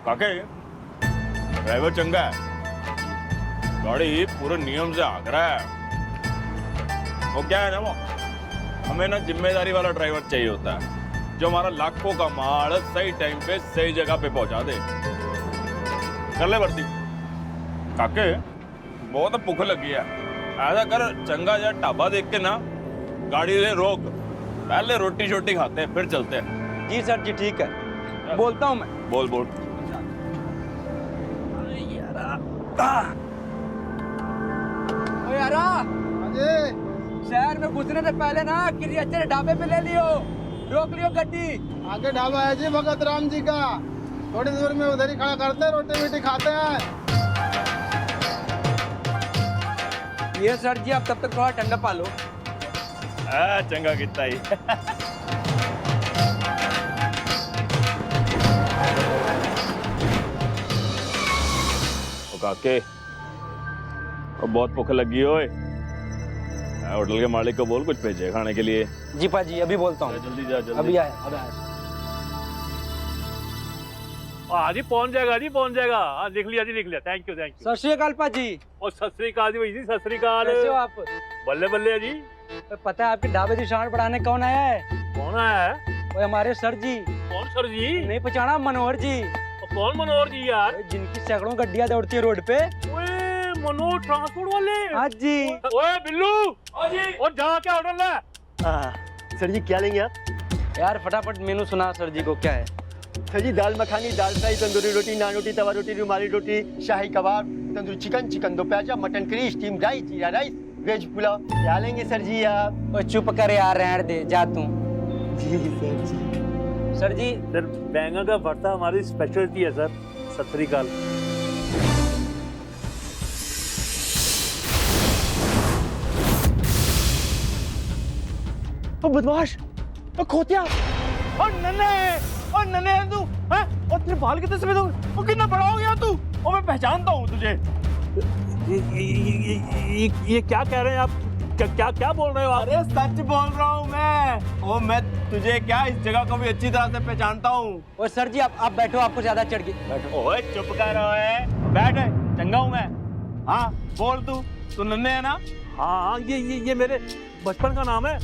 काके ड्राइवर चंगा है, गाड़ी पूरे नियम से हाँक रहा है। वो क्या है ना, वो हमें ना जिम्मेदारी वाला ड्राइवर चाहिए होता है जो हमारा लाखों का माल सही टाइम पे सही जगह पे पहुंचा दे। कर ले भर्ती। काके बहुत भूख लगी है, ऐसा कर चंगा जा ढाबा देख के ना गाड़ी ले रोक, पहले रोटी शोटी खाते हैं फिर चलते हैं। जी सर जी ठीक है, बोलता हूँ मैं। बोल बोल। यारा शहर में घुसने से पहले ना किसी अच्छे ढाबे पे ले लियो, रोक लियो गड्डी। आगे ढाबा है जी भगत राम जी का, थोड़ी दूर में उधर ही खड़ा करते हैं, रोटी वीटी खाते हैं। ये सर जी आप तब तक थोड़ा ठंडा पालो। चंगा कितना ही। काके और बहुत भूख लगी ओए, होटल के मालिक को बोल कुछ भेजे खाने के लिए। जी पाजी अभी बोलता हूँ। जल्दी जा जल्दी। अभी आया अभी आया। जी पहुंच जाएगा जी, पहुंच जाएगा। हाँ लिख लिया जी, लिख लिया। Thank you thank you. सत श्री अकाल पाजी। और सत श्री अकाल जी, जी सत श्री अकाल। कैसे हो आप? बल्ले बल्ले जी। पता है आपके ढाबे की शान बढ़ाने कौन आया है? कौन आया है? वो हमारे सर जी। कौन सर जी? नहीं पहचाना? मनोहर जी। और कौन मनोहर जी यार? जिनकी सैकड़ों गड्डियां दौड़ती है रोड पे। ओए मनोहर ट्रांसपोर्ट वाले। हाँ जी। ओए बिल्लू और जहाँ क्या ऑर्डर ला। सर जी क्या लेंगे आप? यार फटाफट मेनू सुना सर जी को। क्या है सर जी? दाल मखानी, दाल फ्राई, तंदूरी रोटी, नान रोटी, तवा रोटी, रुमाली रोटी, शाही कबाब, तंदूरी चिकन, चिकन दो प्याजा, मटन करी, स्टीम राइस, जीरा राइस, वेज पुलाव। क्या लेंगे सर जी आप? और चुप कर यार, रहने दे, जा तू। जी सर जी। सर जी सर बैंगन का भरता हमारी स्पेशलिटी है सर। सत श्री अकाल। ओ बदमाश, ओ खोतिया, ओ नन्हे है तू, हैं? और तेरे बाल कितने सफेद हो गए? ओ कितना बड़ा हो गया तू? ओ मैं पहचानता हूँ तुझे। ये क्या कह रहे हैं आप? क्या क्या बोल रहे हो आप? अरे सच बोल रहा हूँ मैं। ओ मैं तुझे क्या इस जगह को भी अच्छी तरह से पहचानता हूँ। और सर जी आप बैठो, आपको ज्यादा चढ़ गई। बैठो। ओए चुप कर ओए, बैठ, चंगा हूँ मैं। हाँ बोल, तू नन्हे है ना? हाँ ये मेरे बचपन का नाम है।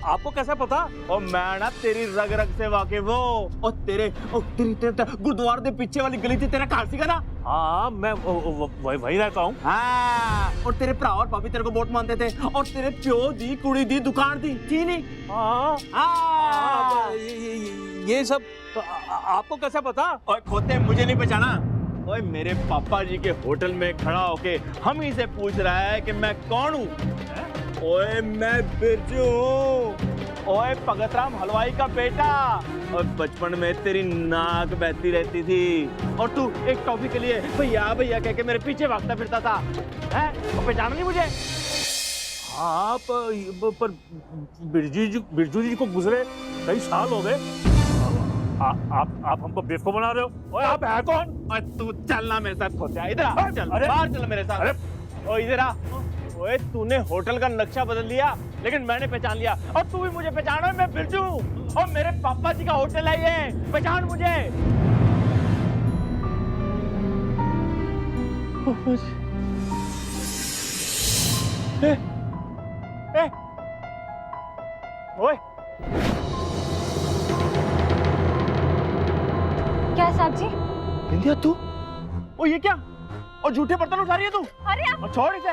आपको कैसे पता? और मैं ना तेरी रग रग से वाकिफ हूँ। और तेरे गुरुद्वारे के पीछे वाली गली थी, तेरा घर सीगा ना? हाँ मैं वही रहता हूँ। हाँ, और तेरे भरा और भाभी तेरे को बहुत मानते थे। और तेरे प्यो दी कुड़ी दी दुकान थी नहीं? हाँ हाँ। ये सब आपको कैसे पता? और खोते मुझे नहीं पहचाना? ओए मेरे पापा जी के होटल में खड़ा होके हम ही से पूछ रहा है कि मैं कौन हूँ? ओए मैं बिरजू हूँ, ओए भगतराम हलवाई का बेटा। और बचपन में तेरी नाक बहती रहती थी और तू एक टॉफी के लिए भैया भैया कह के मेरे पीछे भागता फिरता था। हैं? और पहचाना नहीं मुझे? हाँ पर बिरजू जी को गुजरे कई साल हो गए। आप हमको बेवकूफ बना रहे हो। ओए आप है कौन? और तू चलना मेरे साथ, खोते इधर आ, चल अरे बाहर चल मेरे साथ। अरे ओ इधर आ। ओए तूने होटल का नक्शा बदल लिया लेकिन मैंने पहचान लिया। और तू भी मुझे पहचानो, मैं बिरजू हूँ और मेरे पापा जी का होटल है ये, पहचान मुझे। ओए क्या है साहब जी? बिंदिया तू? ओ ये क्या? और झूठे बर्तन उठा रही है तू? अरे आप और छोड़ इसे।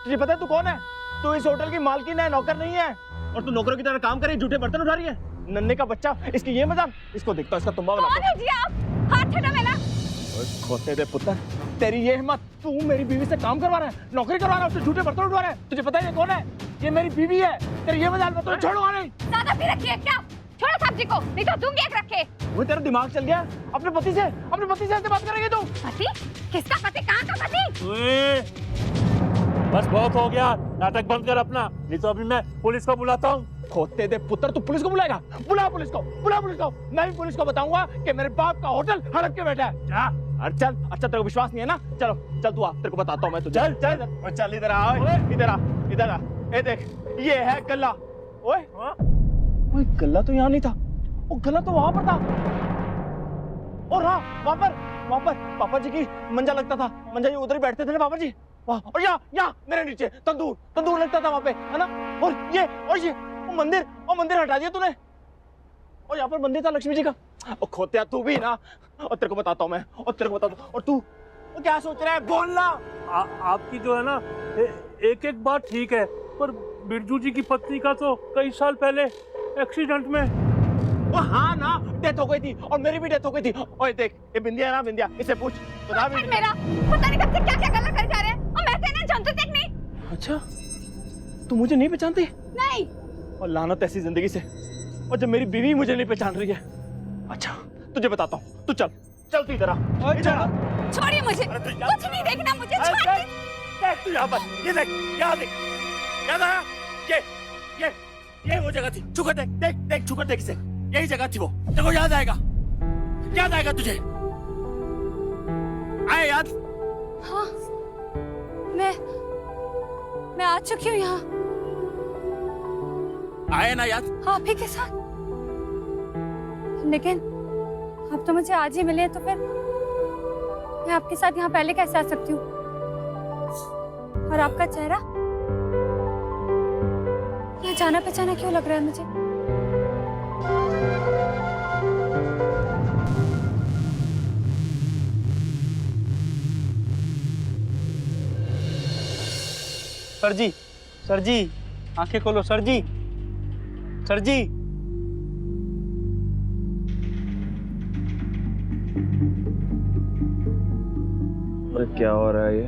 तुझे पता है तू कौन है? तू इस होटल की मालकिन है, नौकर नहीं है। और तू नौकरों की तरह काम कर रही है, झूठे बर्तन उठा रही है। नन्हे का बच्चा, इसकी ये मजाक। इसको देखता हूं, इसका तुम्बा कौन बनाता है जी आप? हाथ हटा मेरा। हूं। खोते दे पुत्र, तेरी ये हिम्मत, तू मेरी बीवी से काम करवा रहा है, नौकरी करवा रहा है, उससे झूठे बर्तन उठवा रहा है। तुझे पता है ये कौन है? ये मेरी बीवी है। तेरी ये मजाक मैं तुझे छोड़ूंगा नहीं। ज्यादा भी रखिए क्या? छोड़ो साहब जी को, नहीं तो दूंगी एक रखे। वो तेरा दिमाग चल गया? अपने पति से ऐसे बात करेंगे तू? पति? किसका पति? कहाँ का पति? बस बहुत हो गया, नाटक बंद कर अपना, नहीं तो अभी मैं पुलिस को बुलाता हूँ। खोते दे पुत्र, तू पुलिस को बुलाएगा? बुला पुलिस को, बुला पुलिस को। मैं भी पुलिस को बताऊंगा कि मेरे बाप का होटल हड़प के बैठा है। जा, अरे चल। अच्छा तेरे को विश्वास नहीं है ना? चलो चल तू आ, तेरे को बताता हूँ मैं तुझे। चल चल चल, इधर आ, इधर आ, इधर आ। ये देख, ये है गला। ओए गला तो यहाँ नहीं था, वो गला तो वहां पर था। और हाँ, वहाँ पर पापा जी की मंजा लगता था। मंजा ये उधर ही बैठते थे ना पापा जी। वाह, और यहाँ मेरे नीचे तंदूर लगता था वहाँ पे, है ना। और ये वो मंदिर हटा दिया तूने। और यहाँ पर मंदिर था लक्ष्मी जी का। और खोतिया तू भी ना। और तेरे को बताता हूँ मैं, और तू क्या सोच रहा है, बोलना। आपकी जो है ना एक बात ठीक है, पर बिरजू जी की पत्नी का तो कई साल पहले एक्सीडेंट में। हाँ ना, डेथ हो गई थी, और मेरी भी डेथ हो गई थी। ओए देख, ये बिंदिया है ना, बिंदिया, इसे पूछ। बता और मेरा पता नहीं कब से क्या क्या गलत कर जा रहे हैं, और मैं तेरे जानती तक नहीं। अच्छा, तू मुझे नहीं पहचानती? नहीं। और लानत ऐसी जिंदगी से, और जब मेरी बीवी मुझे नहीं पहचान रही है। अच्छा, तुझे बताता हूँ, तू चल तू इधर आ। छोड़िए मुझे, कुछ नहीं देखना मुझे, छोड़िए। देख तू यहाँ पर, ये देख, यहाँ देख, याद आया? ये वो जगह थी। छुकर देख, छुकर देख इसे, यही जगह थी वो। देखो, याद आएगा तुझे? आए याद? हाँ, मैं आ चुकी हूँ यहाँ। आए ना याद? हाँ, आप ही के साथ। लेकिन अब तो मुझे आज ही मिले, तो फिर मैं आपके साथ यहाँ पहले कैसे आ सकती हूँ? और आपका चेहरा यहाँ जाना पहचाना क्यों लग रहा है मुझे? सर जी, आंखें खोलो सर जी। क्या हो रहा है ये?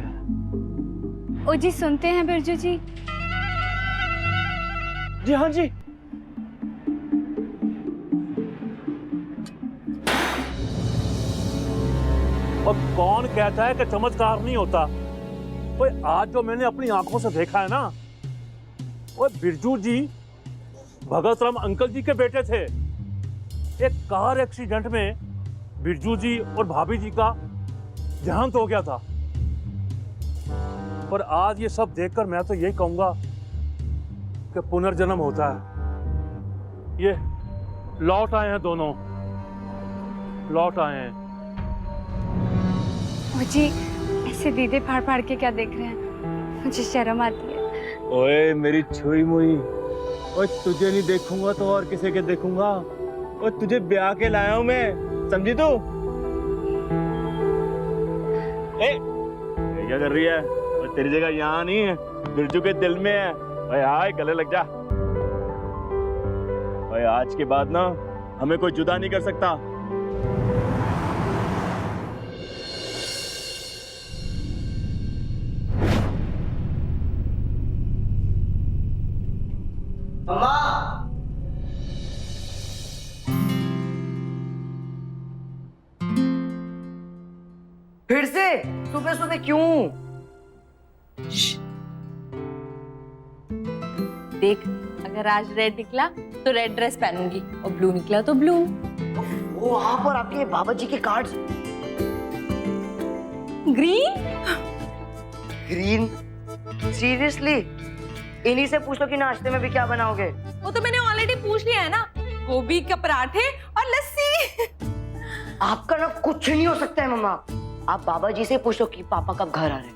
ओ जी, सुनते हैं बिरजू जी? जी हाँ जी। और कौन कहता है कि चमत्कार नहीं होता? ओए, आज जो मैंने अपनी आंखों से देखा है ना, ओए बिरजू जी भगत राम अंकल जी के बेटे थे। एक कार एक्सीडेंट में बिरजू जी और भाभी जी का देहांत हो गया था। पर आज ये सब देखकर मैं तो यही कहूंगा कि पुनर्जन्म होता है। ये लौट आए हैं, दोनों लौट आए हैं। ओ जी, ऐसे दीदे फाड़ के क्या देख रहे हैं? मुझे शर्म आती है। ओए मेरी छुई मुई, ओए तुझे नहीं देखूंगा तो और किसे के देखूंगा? ओए तुझे ब्याह के लाया हूं मैं, समझी तू? ए, क्या कर रही है? ओए तेरी जगह यहाँ नहीं है, बिरजू के दिल में है। ओए आए, गले लग जा। ओए आज के बाद ना हमें कोई जुदा नहीं कर सकता। फिर से सुबह सुबह क्यों? देख, अगर आज रेड निकला तो रेड ड्रेस पहनूंगी, और ब्लू निकला तो ब्लू। वो वहां पर आपके बाबा जी के कार्ड्स। ग्रीन? सीरियसली? इन्हीं से पूछ लो कि नाश्ते में भी क्या बनाओगे? वो तो मैंने ऑलरेडी पूछ लिया है ना, गोभी के पराठे और लस्सी। आपका ना कुछ नहीं हो सकता है मम्मा। आप बाबा जी से पूछो कि पापा कब घर आ रहे हैं।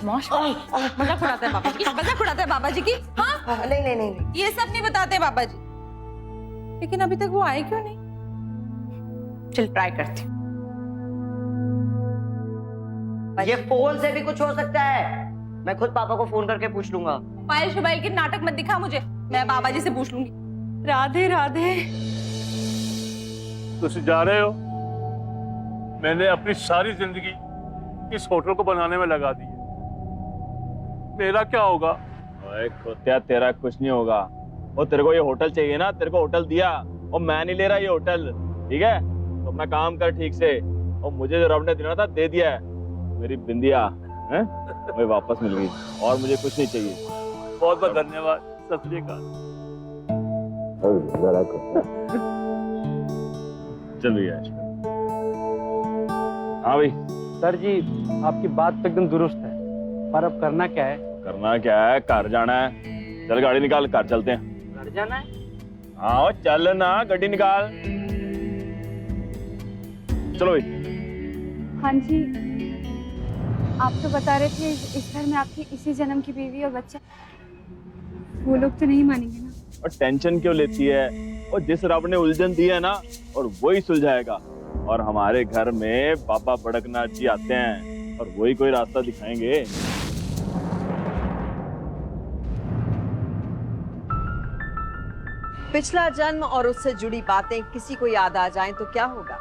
मजाक उड़ाते हैं बाबा जी की, मजाक उड़ाते हैं बाबा जी की। हाँ? नहीं। ये सब नहीं बताते बाबा जी। लेकिन अभी तक वो आए क्यों नहीं? चल ट्राई करते हैं। ये फोन से भी कुछ हो सकता है। मैं खुद पापा को फोन करके पूछ लूंगा। पायल शुबाइल के नाटक मत दिखा मुझे, मैं बाबा जी से पूछ लूंगी। राधे राधे। तुम जा रहे हो? मैंने अपनी सारी जिंदगी इस होटल को बनाने में लगा दी है। मेरा क्या होगा? ओए खोतिया, तेरा कुछ नहीं होगा। और तेरे को ये होटल चाहिए ना, तेरे को होटल दिया, और मैं नहीं ले रहा ये होटल, ठीक है? तो अपना काम कर ठीक से, और मुझे जो रब ने देना था दे दिया है। मेरी बिंदिया है वो वापस मिल गई, और मुझे कुछ नहीं चाहिए। बहुत बहुत धन्यवाद। सत श्री अकाल। चल भैया। हाँ भाई। सर जी, आपकी बात तो एकदम दुरुस्त है, पर अब करना क्या है? करना क्या है? घर जाना है। चल गाड़ी निकाल, घर चलते हैं। घर जाना है? हाँ चल ना, गाड़ी निकाल। चलो भाई। हाँ जी, आप तो बता रहे थे इस घर में आपकी इसी जन्म की बीवी और बच्चा। वो लोग तो नहीं मानेंगे ना। और टेंशन क्यों लेती है? और जिस रब ने उलझन दी है ना, और वही सुलझाएगा। और हमारे घर में बाबा बड़कनाथ जी आते हैं और वही कोई रास्ता दिखाएंगे। पिछला जन्म और उससे जुड़ी बातें किसी को याद आ जाएं तो क्या होगा?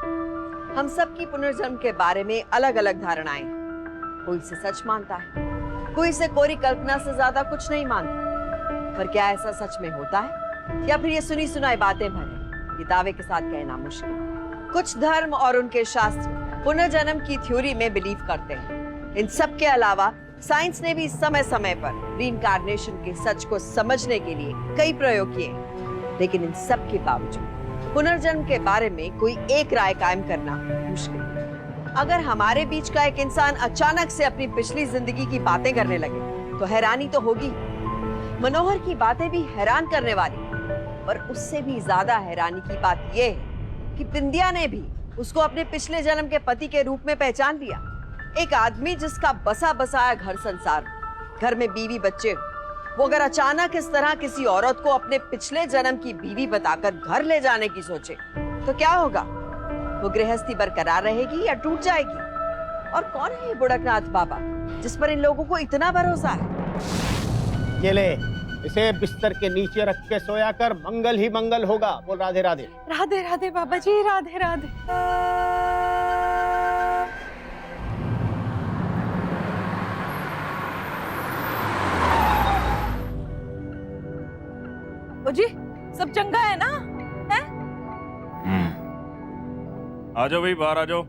हम सब की पुनर्जन्म के बारे में अलग अलग धारणाएं हैं। कोई इसे सच मानता है, कोई इसे कोरी कल्पना से ज्यादा कुछ नहीं मानता। पर क्या ऐसा सच में होता है, या फिर ये सुनी सुनाई बातें भरे? ये दावे के साथ कहना मुश्किल। कुछ धर्म और उनके शास्त्र पुनर्जन्म की थ्योरी में बिलीव करते हैं। इन सब के अलावा साइंस ने भी समय समय पर रीइंकार्नेशन के सच को समझने के लिए कई प्रयोग किए हैं। लेकिन इन सब के बावजूद पुनर्जन्म के बारे में कोई एक राय कायम करना मुश्किल है। अगर हमारे बीच का एक इंसान अचानक से अपनी पिछली जिंदगी की बातें करने लगे तो हैरानी तो होगी। मनोहर की बातें भी हैरान करने वाली, पर उससे भी ज्यादा हैरानी की बात यह है कि बिंदिया ने भी उसको अपने पिछले जन्म के पति के रूप में पहचान लिया। एक आदमी जिसका बसा बसाया घर संसार, घर में बीवी बच्चे, वो अगर अचानक इस तरह किसी औरत को अपने पिछले जन्म की बीवी बताकर घर ले जाने की सोचे तो क्या होगा? वो गृहस्थी बरकरार रहेगी या टूट जाएगी? और कौन है ये बुड़कनाथ बाबा जिस पर इन लोगों को इतना भरोसा है? ये ले, इसे बिस्तर के नीचे रख के सोया कर, मंगल ही मंगल होगा। बोल राधे राधे। राधे राधे बाबा जी, राधे राधे। ओ जी, सब चंगा है ना? है? आ जाओ भाई, बाहर आ जाओ।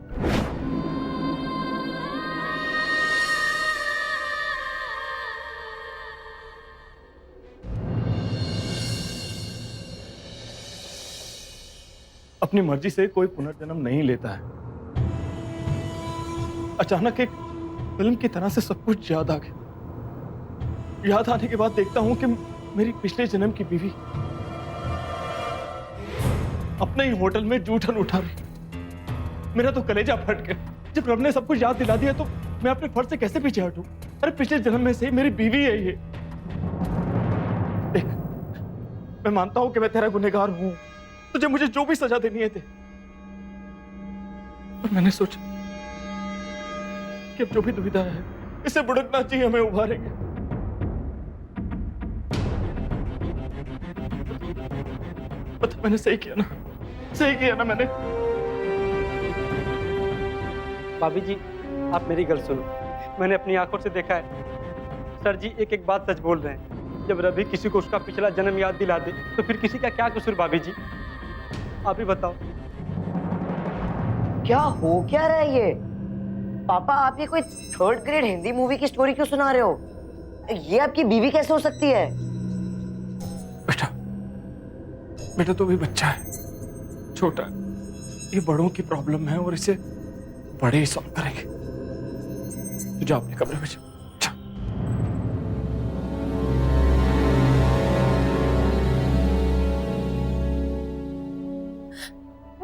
अपनी मर्जी से कोई पुनर्जन्म नहीं लेता है। अचानक एक फिल्म की तरह से सब कुछ याद आ गया। याद आने के बाद देखता हूं कि मेरी पिछले जन्म की बीवी अपने ही होटल में जूठन उठा रही। मेरा तो कलेजा फट गया। जब रब ने सब कुछ याद दिला दिया तो मैं अपने फर्ज से कैसे पीछे हटूं? अरे पिछले जन्म में से मेरी बीवी है ये। देख, मैं मानता हूं कि मैं तेरा गुनहगार हूं, तुझे मुझे जो भी सजा देनी है दे। पर मैंने सोचा कि अब जो भी दुविधा है इसे बुड़कनाथ जी हमें उभारेंगे। पता मैंने सही किया ना? सही किया ना मैंने? भाभी जी, आप मेरी गल सुनो। मैंने अपनी आंखों से देखा है। सर जी एक एक बात सच बोल रहे हैं। जब रवि किसी को उसका पिछला जन्म याद दिला दे तो फिर किसी का क्या कसूर? भाभी जी आप ही बताओ। क्या हो क्या रहा है ये? पापा, आप ये कोई 3rd ग्रेड हिंदी मूवी की स्टोरी क्यों सुना रहे हो? ये आपकी बीवी कैसे हो सकती है? बेटा तो भी बच्चा है, छोटा। ये बड़ों की प्रॉब्लम है और इसे बड़े ही सॉल्व करेंगे। तू जा अपने कमरे में जा।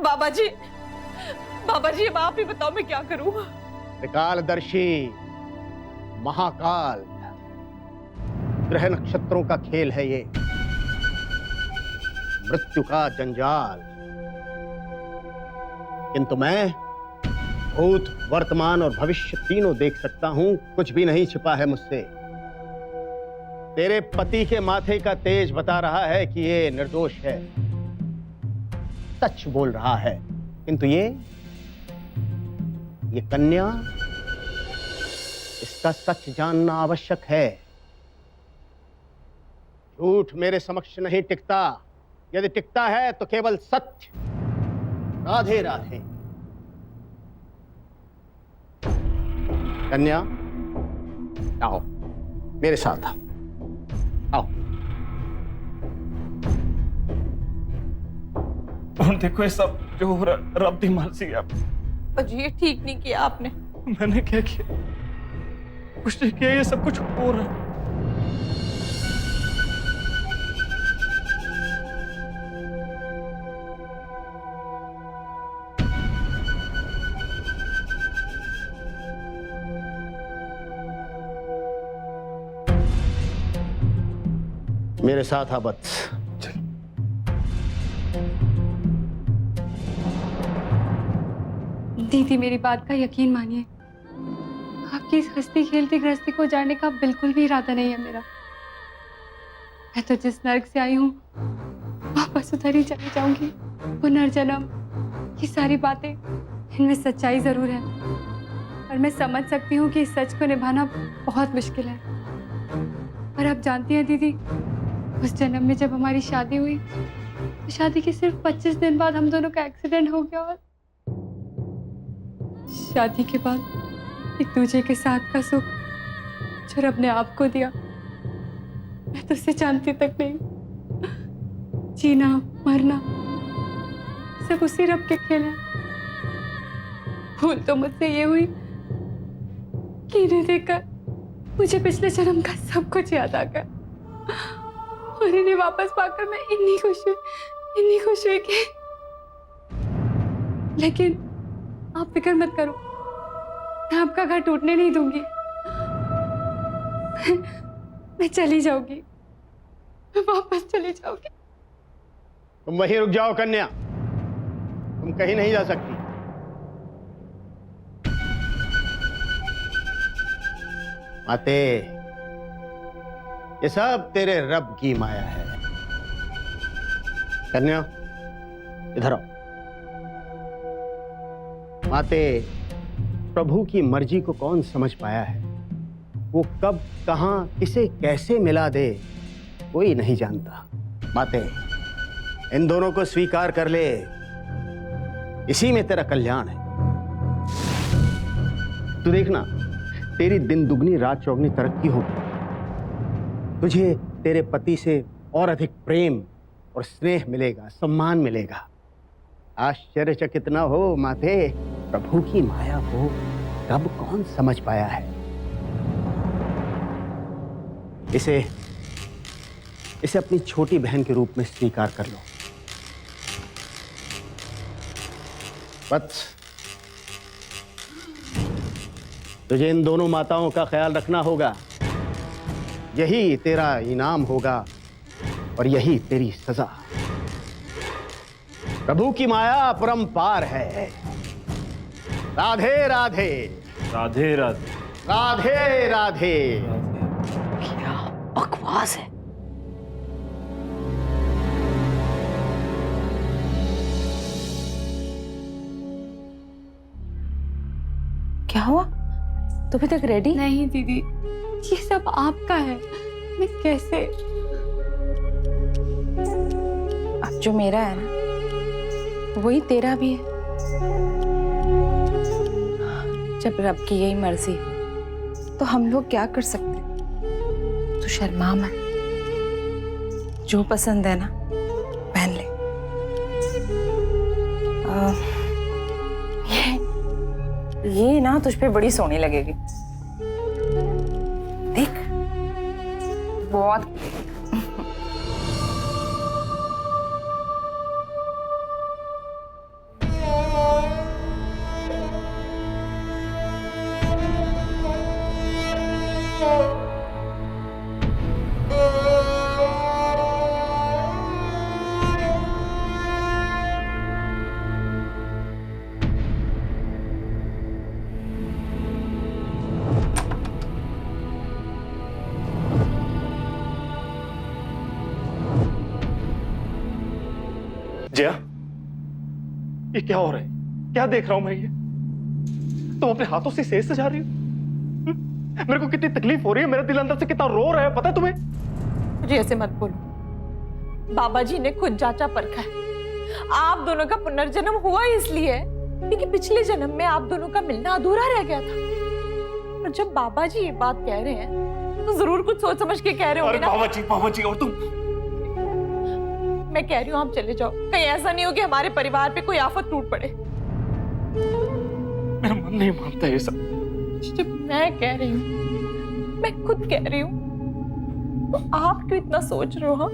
बाबा जी अब आप ही बताओ मैं क्या करूं? त्रिकालदर्शी, महाकाल, ग्रह नक्षत्रों का खेल है ये, मृत्यु का जंजाल। किंतु मैं भूत, वर्तमान और भविष्य तीनों देख सकता हूं। कुछ भी नहीं छिपा है मुझसे। तेरे पति के माथे का तेज बता रहा है कि ये निर्दोष है, सच बोल रहा है। किंतु ये कन्या, इसका सच जानना आवश्यक है। झूठ मेरे समक्ष नहीं टिकता। यदि टिकता है तो केवल सत्य। राधे राधे। कन्या, आओ मेरे साथ आओ। और देखो ये सब जो हो रहा, रब दी मर्जी है। जी ये ठीक नहीं किया आपने। मैंने क्या किया? कुछ नहीं किया। ये सब कुछ हो रहा है। मेरे साथ आ वत्स। दीदी मेरी बात का यकीन मानिए, आपकी इस हंसती खेलती गृहस्थी को जाने का बिल्कुल भी इरादा नहीं है मेरा। मैं तो जिस नर्क से आई हूँ वापस उधर ही चली जाऊंगी। पुनर्जन्म, ये सारी बातें, इनमें सच्चाई जरूर है और मैं समझ सकती हूँ कि इस सच को निभाना बहुत मुश्किल है। पर आप जानती हैं दीदी, उस जन्म में जब हमारी शादी हुई तो शादी के सिर्फ 25 दिन बाद हम दोनों का एक्सीडेंट हो गया और शादी के बाद एक दूसरे के साथ का सुख जो रब ने आपको दिया, मैं तो उसे जानती तक नहीं। जीना मरना सब उसी रब के खेल हैं। भूल तो मुझसे ये हुई कि इन्हें देखकर मुझे पिछले जन्म का सब कुछ याद आ गया और इन्हें वापस पाकर मैं इतनी खुश हुई कि, लेकिन आप फिक्र मत करो, मैं आपका घर टूटने नहीं दूंगी। मैं चली जाऊंगी, मैं वापस चली जाऊंगी। तुम वहीं रुक जाओ कन्या, तुम कहीं नहीं जा सकती। माते, ये सब तेरे रब की माया है। कन्या इधर आओ। माते, प्रभु की मर्जी को कौन समझ पाया है? वो कब कहां किसे कैसे मिला दे कोई नहीं जानता। माते, इन दोनों को स्वीकार कर ले, इसी में तेरा कल्याण है। तू देखना, तेरी दिन दुगनी रात चौगनी तरक्की होगी। तुझे तेरे पति से और अधिक प्रेम और स्नेह मिलेगा, सम्मान मिलेगा। आश्चर्यचकित न हो माते, प्रभु की माया को कब कौन समझ पाया है। इसे अपनी छोटी बहन के रूप में स्वीकार कर लो। वत्स, तुझे इन दोनों माताओं का ख्याल रखना होगा। यही तेरा इनाम होगा और यही तेरी सजा। प्रभु की माया अपरंपार है। राधे राधे। राधे राधे। राधे राधे। क्या बकवास है। क्या हुआ? तो अभी तक रेडी नहीं दीदी, ये सब आपका है, मैं कैसे? अब जो मेरा है ना, वही तेरा भी है। जब रब की यही मर्जी तो हम लोग क्या कर सकते? तू शर्मा मत, जो पसंद है ना पहन ले। ये ना तुझ पे बड़ी सोहनी लगेगी, देख बहुत। जया, ये क्या हो रहा है? क्या देख रहा हूं मैं? ये तुम अपने हाथों से सेज सजा रही हो। मेरे को कितनी तकलीफ हो रही है, मेरा दिल अंदर से कितना रो रहा है, पता है तुम्हें? मुझे ऐसे मत बोलो। बाबा जी ने खुद जांचा परखा है। आप दोनों का पुनर्जन्म हुआ इसलिए क्योंकि पिछले जन्म में आप दोनों का मिलना अधूरा रह गया था। और जब बाबा जी ये बात कह रहे हैं तो जरूर कुछ सोच समझ के कह रहे होंगे ना। बाबा जी और तुम। मैं कह रही हूँ आप चले जाओ, कहीं ऐसा नहीं हो कि हमारे परिवार पे कोई आफत टूट पड़े। मेरा मन नहीं मानता ये सब। जब मैं कह रही हूँ, मैं खुद कह रही हूँ, तो आप क्यों इतना सोच रहे हो? हाँ,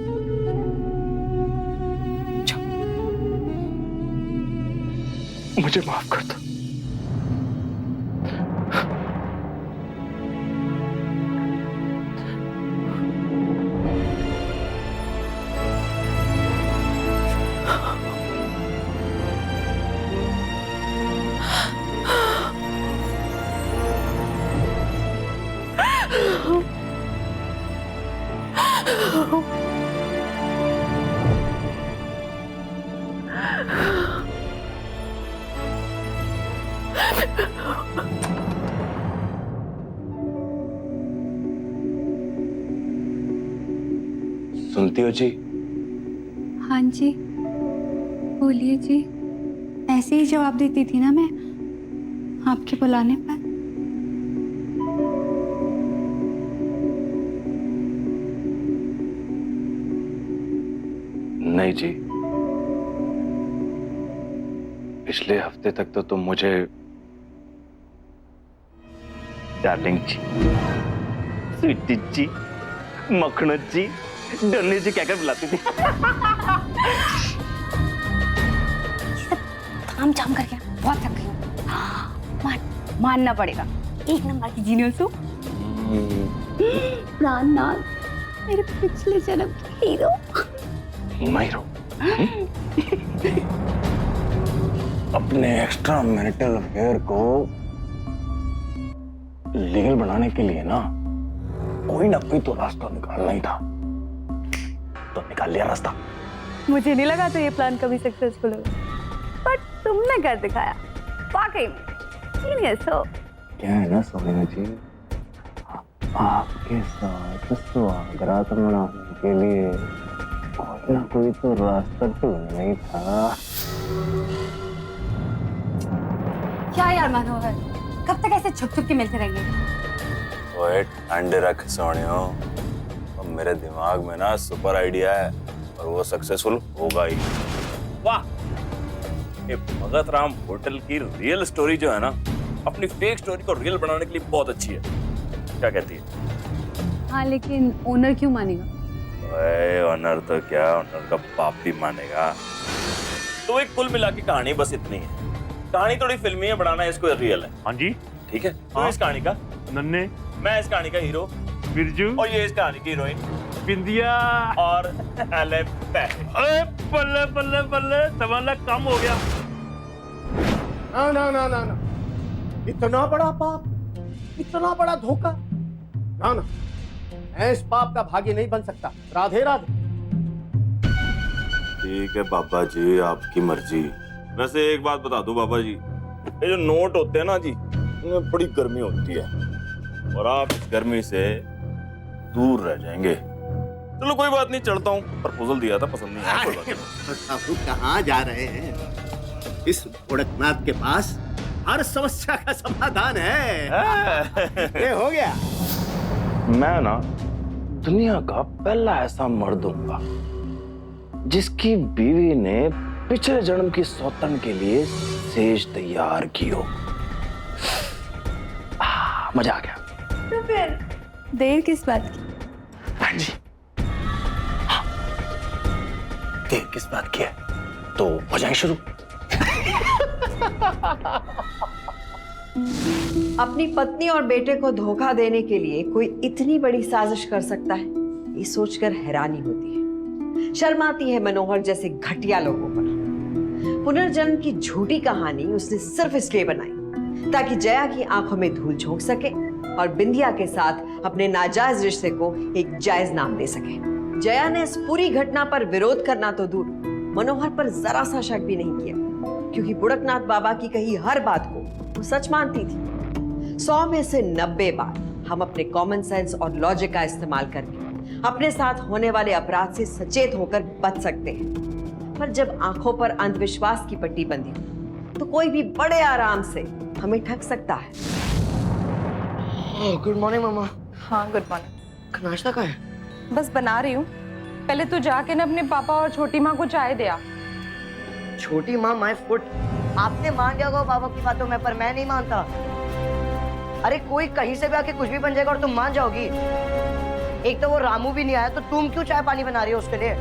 मुझे माफ कर दो। सुनती हो जी? हाँ जी, बोलिए जी। ऐसे ही जवाब देती थी ना मैं आपके बुलाने पर। नहीं जी, पिछले हफ्ते तक तो तुम मुझे डार्लिंग जी, स्वीटी जी, मखन जी, डरनी जी कहकर बुलाती थी। काम जाम करके बहुत थक गई हूँ। मानना पड़ेगा, एक नंबर की जीनियस हूँ। प्राणनाथ, मेरे पिछले जन्म के हीरो। माहिरो अपने एक्स्ट्रा मैरिटल अफेयर को लीगल बनाने के लिए ना कोई ना कोई तो रास्ता निकालना ही था, तो निकाल लिया रास्ता। मुझे नहीं लगा तो ये प्लान कभी सक्सेसफुल होगा, बट तुमने कर दिखाया। वाकई में जीनियस हो। क्या है ना सोनिया जी, आपके साथ सुहागरात मनाने के लिए कोई ना कोई तो रास्ता ढूंढना ही था। क्या यार मनोहर, कब तक ऐसे छुप छुप के मिलते रहेंगे? ओए ठंडे रख सोनियो, और मेरे दिमाग में ना सुपर आइडिया है और वो सक्सेसफुल होगा ही। वाह, ये भगत राम होटल की रियल स्टोरी जो है ना, अपनी फेक स्टोरी को रियल बनाने के लिए बहुत अच्छी है। क्या कहती है? हाँ, लेकिन ओनर क्यों मानेगा? ओए ऑनर तो क्या, ऑनर का बाप भी मानेगा। तो एक कुल मिला के कहानी बस इतनी है। कहानी थोड़ी फिल्मी है, बनाना इसको रियल है। हाँ जी, ठीक है। तो इस कहानी का नन्हे, मैं इस कहानी का हीरो बिरजू, और ये इस कहानी की हीरोइन बिंदिया और अले पैसे। अरे बल्ले बल्ले बल्ले, सवाल कम हो गया। ना ना ना ना ना, इतना बड़ा पाप, इतना बड़ा धोखा, ना ना, मैं इस पाप का भागी नहीं बन सकता। राधे राधे। ठीक है बाबा जी, आपकी मर्जी। वैसे एक बात बता दूं बाबा जी, ये जो नोट होते हैं ना जी, इनमें बड़ी गर्मी होती है और आप इस गर्मी से दूर रह जाएंगे। चलो कोई बात नहीं, चलता हूँ। प्रपोजल दिया था, पसंद नहीं आया, कोई बात नहीं। बाबू कहाँ जा रहे हैं? इस उड़कनाथ के पास हर समस्या का समाधान है। ये हो गया। मैं ना दुनिया का पहला ऐसा मर्द हूँगा जिसकी बीवी ने पिछले जन्म की सौतन के लिए सेज तैयार की हो। मजा आ गया। तो फिर देर किस बात की? हाँ जी, हाँ। देर किस बात की है? तो हो जाए शुरू। अपनी पत्नी और बेटे को धोखा देने के लिए कोई इतनी बड़ी साजिश कर सकता है, ये सोचकर हैरानी होती है। शर्म आती है मनोहर जैसे घटिया लोगों पर। पुनर्जन्म की झूठी कहानी उसने सिर्फ इसलिए बनाई ताकि जया की आंखों में धूल झोंक सके और बिंदिया के साथ अपने नाजायज रिश्ते को एक जायज नाम दे सके। जया ने इस पूरी घटना पर विरोध करना तो दूर, मनोहर पर जरा सा शक भी नहीं किया, क्योंकि बुड़कनाथ बाबा की कही हर बात को वो सच मानती थी। 100 में से 90 बार हम अपने कॉमन सेंस और लॉजिक का इस्तेमाल करके अपने साथ होने वाले अपराध से सचेत होकर बच सकते हैं, पर जब आंखों पर अंधविश्वास की पट्टी बंधी हो तो कोई भी बड़े आराम से हमें ठग सकता है। गुड मॉर्निंग मामा। हाँ, गुड मॉर्निंग। नाश्ता कहाँ है? बस बना रही हूँ। पहले तू जाके ना अपने पापा और छोटी माँ को चाय दे आ। छोटी माँ माय फुट। आपने मान लिया होगा बाबा की बातों में, पर मैं नहीं मानता। अरे कोई कहीं से भी आके कुछ भी बन जाएगा और तुम मान जाओगी। एक तो वो रामू भी नहीं आया, तो तुम क्यों चाय पानी बना रही हो उसके लिए?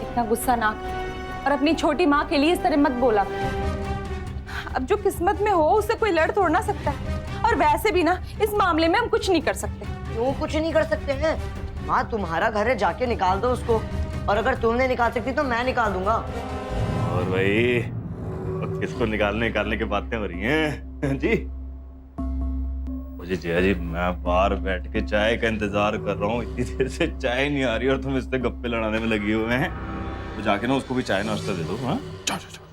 इतना गुस्सा ना कर, और अपनी छोटी माँ के लिए इस तरह मत बोला। अब जो किस्मत में हो उससे कोई लड़ तोड़ ना सकता है, और वैसे भी ना इस मामले में हम कुछ नहीं कर सकते। क्यों कुछ नहीं कर सकते हैं? माँ तुम्हारा घर है, जाके निकाल दो उसको, और अगर तुम नहीं निकाल सकती तो मैं निकाल दूंगा। और भाई किसको निकालने की बातें हो रही हैं जी? मुझे जया जी, मैं बाहर बैठ के चाय का इंतजार कर रहा हूँ, इतनी देर से चाय नहीं आ रही और तुम इससे गप्पे लड़ाने में लगी हुए हैं। तो जाके ना उसको भी चाय नाश्ता दे दो। हाँ, जाओ जाओ जाओ।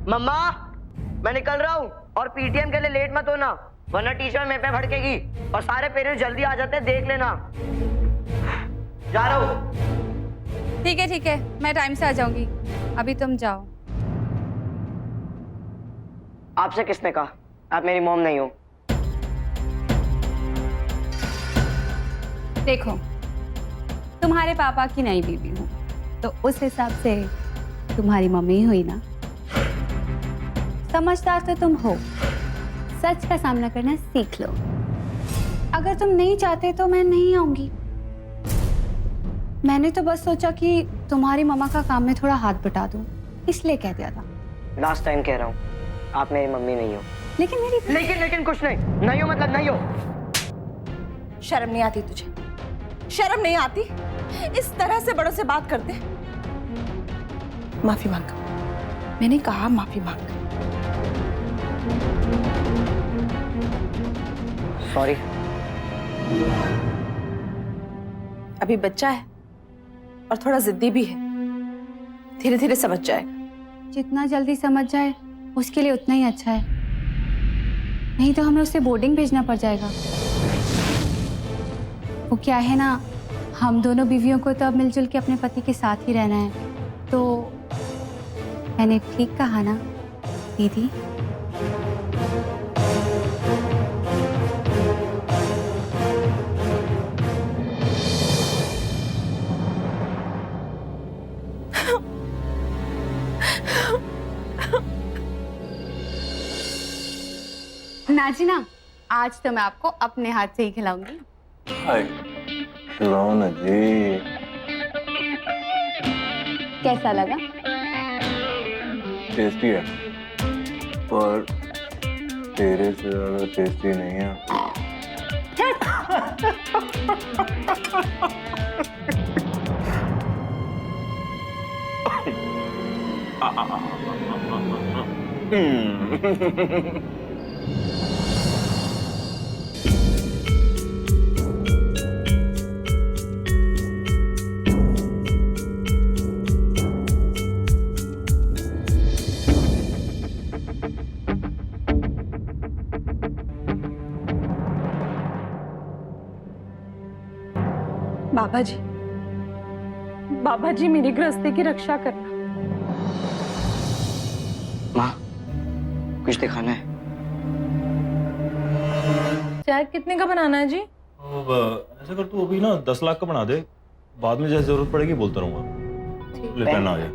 मम्मा, मैं निकल रहा हूँ और पीटीएम के लिए लेट मत होना, वरना टीचर मेरे पे भड़केगी और सारे पेरेंट्स जल्दी आ जाते हैं, देख लेना। जा रहा हूँ। ठीक है, मैं टाइम से आ जाऊंगी, अभी तुम जाओ। आपसे किसने कहा? आप मेरी मॉम नहीं हो। देखो, तुम्हारे पापा की नई बीवी हूँ, तो उस हिसाब से तुम्हारी मम्मी हुई ना। समझदार तो तुम हो, सच का सामना करना सीख लो। अगर तुम नहीं चाहते तो मैं नहीं आऊंगी। मैंने तो बस सोचा कि तुम्हारी मम्मा का काम में थोड़ा हाथ बटा दूं, इसलिए कह दिया था। लास्ट टाइम कह रहा हूँ, आप मेरी मम्मी नहीं हो। लेकिन मेरी लेकिन कुछ नहीं हो मतलब नहीं हो। शर्म नहीं आती तुझे? शर्म नहीं आती? इस तरह से बड़ों से बात करते? माफी मांग, मैंने कहा माफी मांग। सॉरी। अभी बच्चा है और थोड़ा जिद्दी भी है, धीरे धीरे समझ जाएगा। जितना जल्दी समझ जाए उसके लिए उतना ही अच्छा है, नहीं तो हमें उसे बोर्डिंग भेजना पड़ जाएगा। वो क्या है ना, हम दोनों बीवियों को तो अब मिलजुल के अपने पति के साथ ही रहना है। तो मैंने ठीक कहा ना दीदी? नाजी ना, आज तो मैं आपको अपने हाथ से ही खिलाऊंगी। खिलाओ ना जी। कैसा लगा? टेस्टी है, पर तेरे से ज्यादा टेस्टी नहीं है। बाबा जी मेरी गृहस्थी की रक्षा करना। माँ, कुछ दिखाना है? चाय कितने का बनाना है जी? ऐसा कर, तू अभी ना 10 लाख का बना दे, बाद में जैसे जरूरत पड़ेगी बोलता रहूंगा। ले पेन आ गया।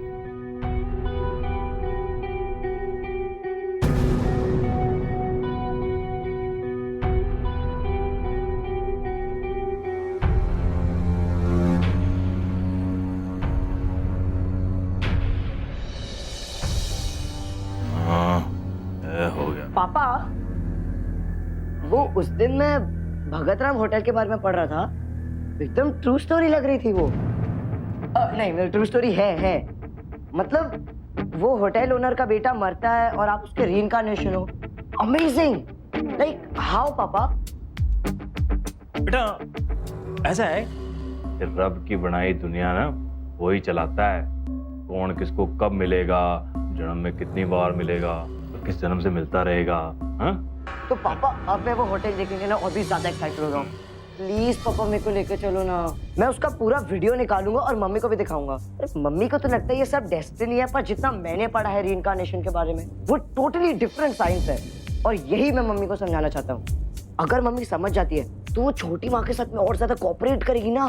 हो गया। पापा, वो उस दिन मैं भगतराम होटल के बारे में पढ़ रहा था, एकदम ट्रू स्टोरी लग रही थी वो। नहीं, ट्रू स्टोरी है। मतलब वो होटल ओनर का बेटा मरता है और आप उसके रीइंकार्नेशन हो। अमेजिंग। लाइक हाउ पापा? बेटा ऐसा है कि रब की बनाई दुनिया ना वही चलाता है, कौन किसको कब मिलेगा, जन्म में कितनी बार मिलेगा, किस जन्म से मिलता रहेगा। हाँ? तो पापा अब मैं वो होटल देखेंगे ना और भी ज्यादा एक्साइटेड हो रहा हूँ। प्लीज पापा मेरे को लेकर चलो ना, मैं उसका पूरा वीडियो निकालूंगा और मम्मी को भी दिखाऊंगा। मम्मी को तो लगता है ये सब डेस्टिनी है, पर जितना मैंने पढ़ा है रीइंकार्नेशन के बारे में, वो टोटली डिफरेंट साइंस है। और यही मैं मम्मी को समझाना चाहता हूँ। अगर मम्मी समझ जाती है तो वो छोटी माँ के साथ में और ज्यादा कोऑपरेट करेगी ना।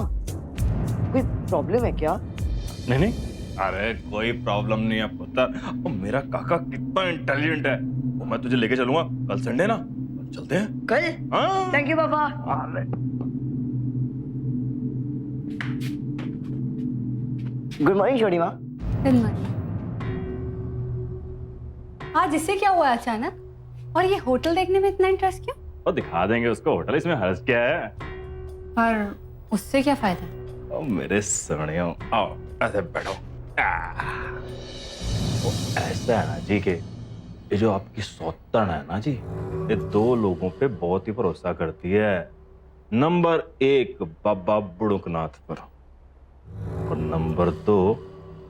कोई प्रॉब्लम है क्या? नहीं, अरे कोई प्रॉब्लम नहीं है पुत्र। मेरा काका कितना इंटेलिजेंट है, वो मैं तुझे लेके चलूंगा। कल संडे ना, चलते हैं कल? हाँ? थैंक यू पापा। गुड मॉर्निंग छोटी माँ। Good morning. आज इससे क्या हुआ अचानक, और ये होटल देखने में इतना इंटरेस्ट क्यों? और दिखा देंगे उसको होटल, इसमें हर्ज क्या है। पर उससे क्या फायदा? ओ मेरे सोनियो, आओ ऐसे बैठो। वो ऐसा है ना जी के ये जो आपकी सौतन है ना जी, ये 2 लोगों पे बहुत ही भरोसा करती है। नंबर 1 बाबा बुड़ुकनाथ पर, और नंबर 2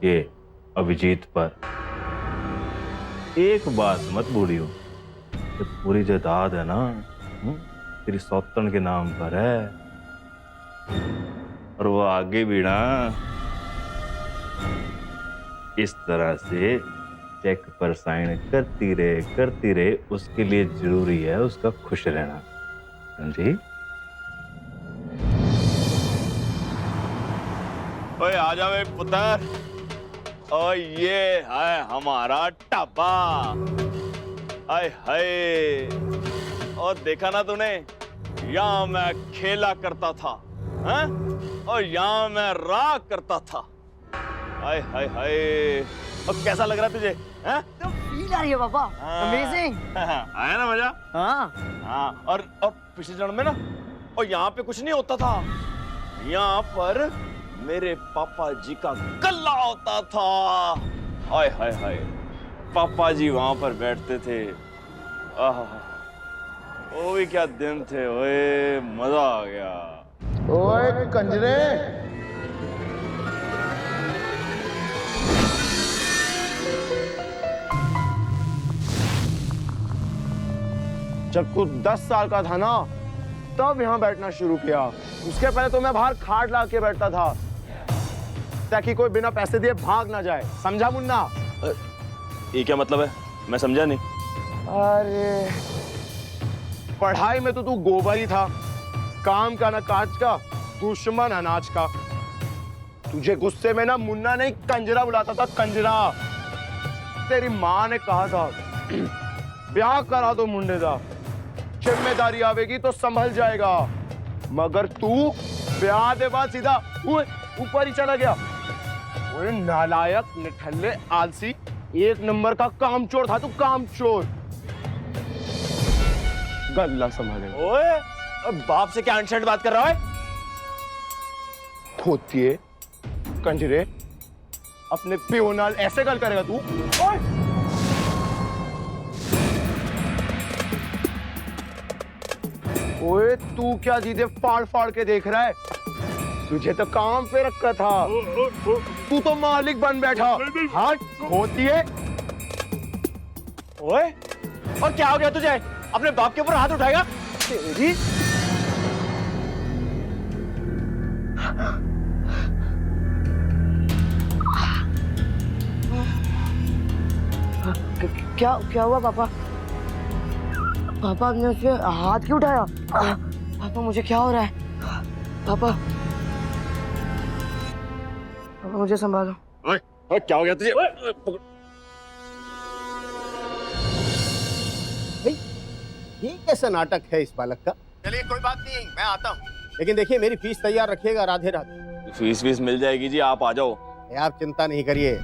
ये अभिजीत पर। एक बात मत भूलियो, ये पूरी जायदाद है ना, तेरी सौतन के नाम पर है, और वो आगे भी ना इस तरह से चेक पर साइन करती रहे, उसके लिए जरूरी है उसका खुश रहना, समझी? ओए आ जाओ एक पुत्र, और ये है हमारा ढाबा। आय हाय, और देखा ना तूने, यहाँ मैं खेला करता था, हैं? और यहाँ मैं रहा करता था। हाय हाय हाय, और कैसा लग रहा है तुझे? हैं? तो फील आ रही है पापा, अमेजिंग। आया ना मजा? हाँ। और पिछले जन्म में ना, और यहाँ पे कुछ नहीं होता था, यहाँ पर मेरे पापा जी का गल्ला होता था। हाय हाय हाय, पापा जी वहां पर बैठते थे, आहा, वो भी क्या दिन थे, ओए मजा आ गया। ओए कंजरे, जब तू 10 साल का था ना, तब यहाँ बैठना शुरू किया। उसके पहले तो मैं बाहर खाट ला के बैठता था, ताकि कोई बिना पैसे दिए भाग ना जाए, समझा मुन्ना? ये क्या मतलब है, मैं समझा नहीं। अरे पढ़ाई में तो तू गोबर ही था, काम का ना काज का, दुश्मन अनाज का। तुझे गुस्से में ना मुन्ना नहीं कंजरा बुलाता था, कंजरा। तेरी माँ ने कहा था ब्याह करा दो मुंडे दा, जिम्मेदारी आवेगी तो संभल जाएगा, मगर तू ब्याह के बाद सीधा ऊपर ही चला गया। ओए नालायक, निठल्ले, आलसी, एक नंबर का कामचोर था तू, कामचोर। गल्ला संभाले। ओए, बाप से क्या अनशर्ट बात कर रहा है? खोतिए, कंजरे, अपने प्यो नाल ऐसे गल करेगा तू? ओए तू क्या सीधे फाड़ फाड़ के देख रहा है? तुझे तो काम पे रखा था, तू तो मालिक बन बैठा। हाँ खोतिए। ओए, और क्या हो गया तुझे? अपने बाप के ऊपर हाथ उठाएगा? तेरी क्या हुआ पापा? पापा आपने उसके हाथ क्यों उठाया? पापा मुझे क्या हो रहा है? पापा मुझे संभालो। ओए, क्या हो गया तुझे? ये कैसा नाटक है इस बालक का? चलिए कोई बात नहीं, मैं आता हूँ, लेकिन देखिए मेरी फीस तैयार रखिएगा। राधे राधे। फीस मिल जाएगी जी, आप आ जाओ। आप चिंता नहीं करिए,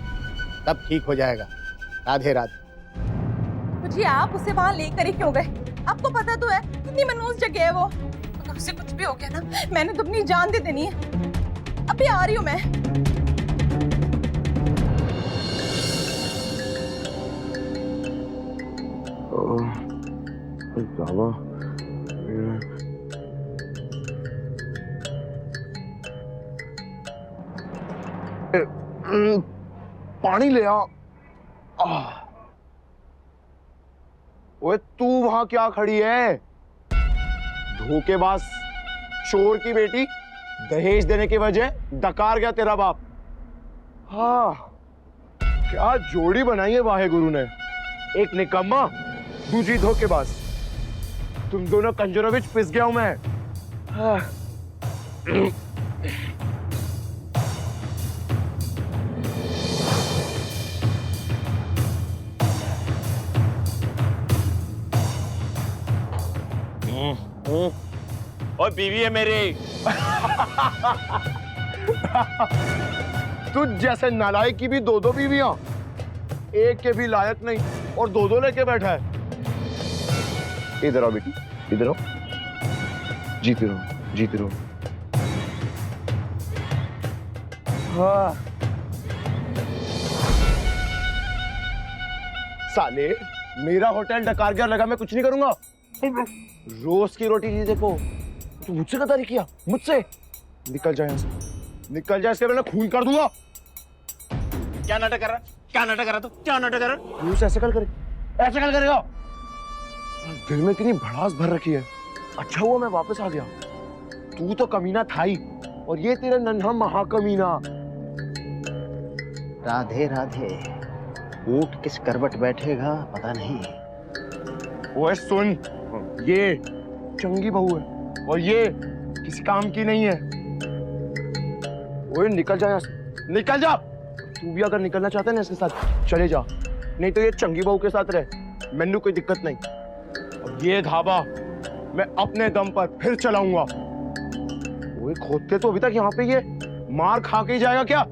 सब ठीक हो जाएगा। राधे राधे। जी आप उसे वहाँ लेकर ही क्यों गए? आपको पता तो है कितनी मनहूस जगह है वो। अगर उसे कुछ भी हो गया ना, मैंने तो अपनी जान दे देनी है। अभी आ रही हूँ मैं। पानी ले आ। ओए तू वहां क्या खड़ी है? धोखेबाज, चोर की बेटी, दहेज देने की वजह डकार गया तेरा बाप। हाँ, क्या जोड़ी बनाई है वाहे गुरु ने, एक निकम्मा, दूसरी धोखेबाज। तुम दोनों कंजरों में पिस गया हूं मैं। हाँ। और बीवी है मेरी। तुझ जैसे नालायक की भी दो बीवियां, एक के भी लायक नहीं और दो लेके बैठा है। इधर आओ बेटी, इधर आओ, जीती रहो, जीती रहो। हाँ साले, मेरा होटल डकार गया लगा, मैं कुछ नहीं करूंगा। रोज की रोटी नहीं देखो, तू मुझसे गद्दारी किया, मुझसे। निकल जाए यहाँ से, निकल जाए, इसके मैं खून कर दूंगा। क्या नाटक कर रहा है? क्या नाटक कर रहा तू? क्या नाटक कर रहा? यूं से ऐसे कल करे, ऐसे कल करेगा। दिल में इतनी भड़ास भर रखी है। अच्छा हुआ मैं वापस आ गया। तू तो कमीना था ही, और ये तेरा नन्हा महाकमीना। राधे राधे। ऊंट किस करवट बैठेगा पता नहीं। ओए सुन, ये चंगी बहू है और ये किसी काम की नहीं है। ओए निकल जा यहाँ से, निकल जा। तू भी अगर निकलना चाहता है ना इसके साथ चले जा, नहीं तो ये चंगी बहू के साथ रहे, मैनू कोई दिक्कत नहीं। और ये ढाबा मैं अपने दम पर फिर चलाऊंगा। ओए खोदते तो अभी तक यहाँ पे ये मार खा के ही जाएगा क्या?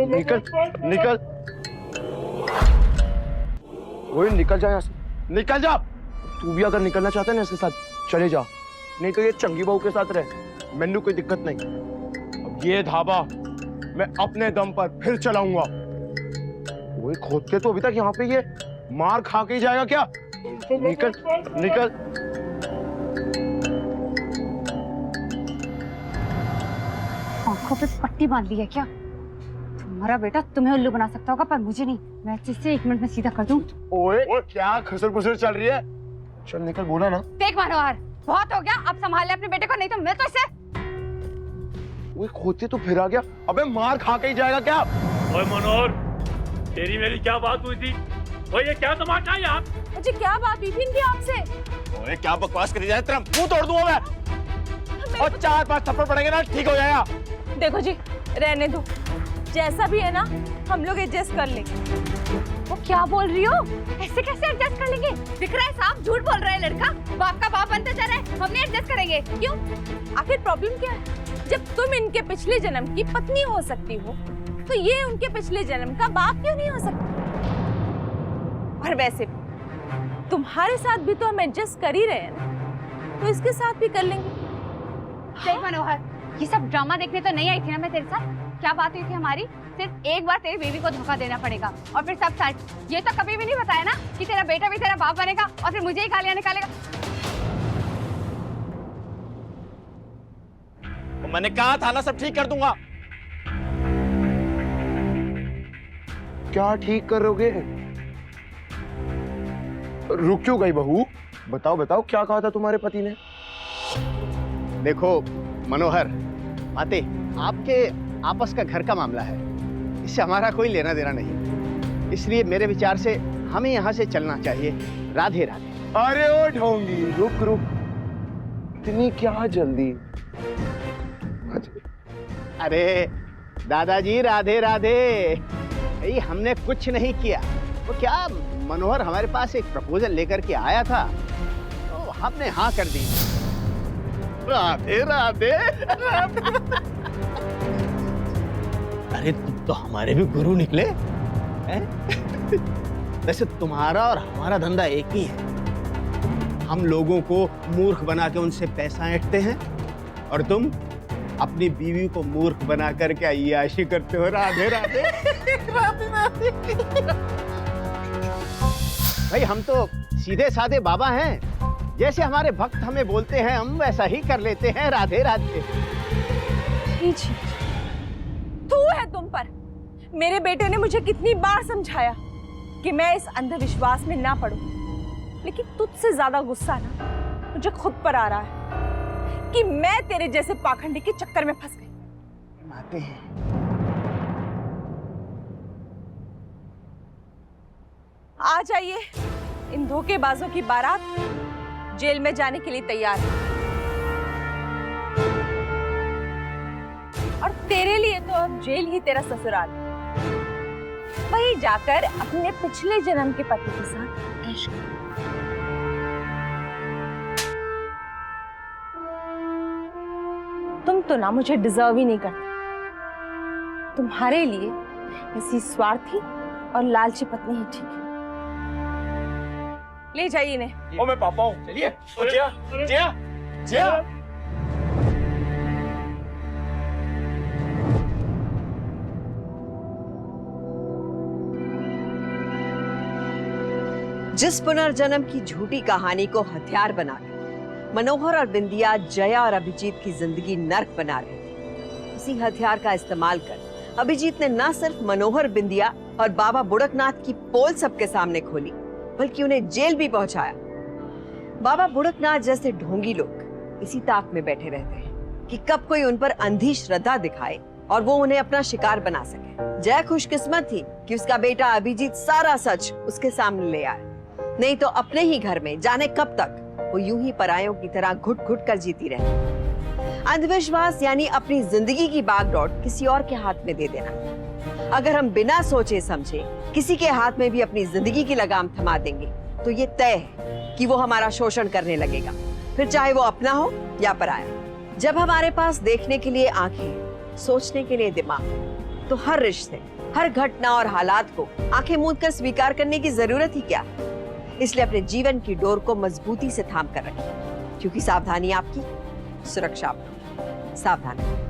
निकल निकल। ओए निकल जा यहाँ से, निकल जा। तू भी अगर निकलना चाहता है ना इसके साथ चले जा, नहीं तो ये चंगी बहू के साथ रहे, मैनू कोई दिक्कत नहीं। अब ये ढाबा मैं अपने दम पर फिर चलाऊंगा। ओए खोदते तो अभी तक यहाँ पे ये मार खा के ही जाएगा क्या? निकल निकल। आंखों पे पट्टी बांध ली है क्या? तुम्हारा बेटा तुम्हें उल्लू बना सकता होगा पर मुझे नहीं। मैं इसे 1 मिनट में सीधा कर दूं। ओए क्या खसर पुसर चल रही है? चल निकल, बोला ना। देख मनोहर, बहुत हो गया, अब संभाल ले अपने बेटे को, नहीं तो मैं तो इसे। ओए खोदते तो फिर आ गया। अबे मार खा के ही जाएगा क्या? ओए मनोहर, तेरी मेरी क्या बात हुई थी? ओए ये क्या तमाशा है यहाँ? मुझे क्या बात हुई थी इनकी आपसे? ओए क्या बकवास करी जाए, तेरा मुंह तोड़ दूंगा मैं। और 4-5 थप्पड़ पड़ेंगे ना ठीक हो जाएगा। देखो जी, रहने दो, जैसा भी है ना हम लोग एडजस्ट कर लेंगे। वो क्या बोल रही हो? ऐसे कैसे एडजस्ट कर लेंगे? दिख रहा है साफ झूठ बोल रहा है लड़का। बाप का बाप बनते जा रहा है, हम नहीं एडजस्ट करेंगे। क्यों? आखिर प्रॉब्लम क्या है? जब तुम इनके पिछले जन्म की पत्नी हो सकती हो, तो ये उनके पिछले जन्म का बाप क्यों नहीं हो सकता? और वैसे भी तुम्हारे साथ भी तो हम एडजस्ट कर ही रहे हैं ना, तो इसके साथ भी कर लेंगे। देख मनोहर, ये सब ड्रामा देखने तो नहीं आई थी ना मैं तेरे साथ। क्या बात हुई थी हमारी? सिर्फ एक बार तेरी बीवी को धोखा देना पड़ेगा और फिर सब सेट। ये तो कभी भी नहीं बताया ना कि तेरा बेटा भी तेरा बाप बनेगा और फिर मुझे ही गालियां निकालेगा। तो मैंने कहा था ना सब ठीक कर दूंगा। क्या ठीक करोगे? रुक क्यों गई बहू? बताओ बताओ, क्या कहा था तुम्हारे पति ने? देखो मनोहर, माते, आपके आपस का घर का मामला है, इससे हमारा कोई लेना देना नहीं। इसलिए मेरे विचार से हमें यहाँ से चलना चाहिए। राधे राधे। अरे ओ ढोंगी, रुक रुक, इतनी क्या जल्दी? अरे दादाजी राधे राधे। ये हमने कुछ नहीं किया। वो क्या, मनोहर हमारे पास एक प्रपोजल लेकर के आया था तो हमने हाँ कर दी। राधे राधे। अरे तुम तो हमारे भी गुरु निकले हैं? वैसे तुम्हारा और हमारा धंधा एक ही है। हम लोगों को मूर्ख बना के उनसे पैसा ऐंठते हैं और तुम अपनी बीवी को मूर्ख बना करके अय्याशी करते हो। राधे राधे। राधे राधे। भाई हम तो सीधे साधे बाबा हैं, जैसे हमारे भक्त हमें बोलते हैं हम वैसा ही कर लेते हैं। राधे राधे। तू है तुम पर। मेरे बेटे ने मुझे कितनी बार समझाया कि मैं इस अंधविश्वास में ना पड़ूं, लेकिन तुझसे ज्यादा गुस्सा ना मुझे खुद पर आ रहा है कि मैं तेरे जैसे पाखंडी के चक्कर में फंस गई। आते हैं। आ जाइए, इन धोखेबाजों की बारात जेल में जाने के लिए तैयार है। और तेरे लिए तो अब जेल ही तेरा ससुराल। वहीं जाकर अपने पिछले जन्म के पति के साथ ऐश कर। तुम तो ना मुझे डिजर्व ही नहीं करते। तुम्हारे लिए ऐसी स्वार्थी और लालची पत्नी ही ठीक है। ले जाइए इन्हें। ओ मैं पापा हूँ। चलिए। जिया, जिया, जिया। जिस पुनर्जन्म की झूठी कहानी को हथियार बनाकर मनोहर और बिंदिया, जया और अभिजीत की जिंदगी नर्क बना रहे थे, उसी हथियार का इस्तेमाल कर अभिजीत ने न सिर्फ मनोहर, बिंदिया और बाबा बुड़कनाथ की पोल सबके सामने खोली, बल्कि उन्हें जेल भी पहुंचाया। बाबा बुड़कनाथ जैसे ढोंगी लोग इसी ताक में बैठे रहते हैं कि कब कोई उन पर अंधी श्रद्धा दिखाए और वो उन्हें अपना शिकार बना सके। जय खुशकिस्मत थी कि उसका बेटा अभिजीत सारा सच उसके सामने ले आया, नहीं तो अपने ही घर में जाने कब तक वो यूं ही परायों की तरह घुट घुट कर जीती रही। अंधविश्वास यानी अपनी जिंदगी की बागडोर किसी और के हाथ में दे देना। अगर हम बिना सोचे समझे किसी के हाथ में भी अपनी जिंदगी की लगाम थमा देंगे तो ये तय है कि वो हमारा शोषण करने लगेगा, फिर चाहे वो अपना हो या पराया। जब हमारे पास देखने के लिए आंखें, सोचने के लिए दिमाग, तो हर रिश्ते, हर घटना और हालात को आंखें मूंद कर स्वीकार करने की जरूरत ही क्या है। इसलिए अपने जीवन की डोर को मजबूती से थाम कर रखें, क्योंकि सावधानी आपकी, सुरक्षा आपकी। सावधान।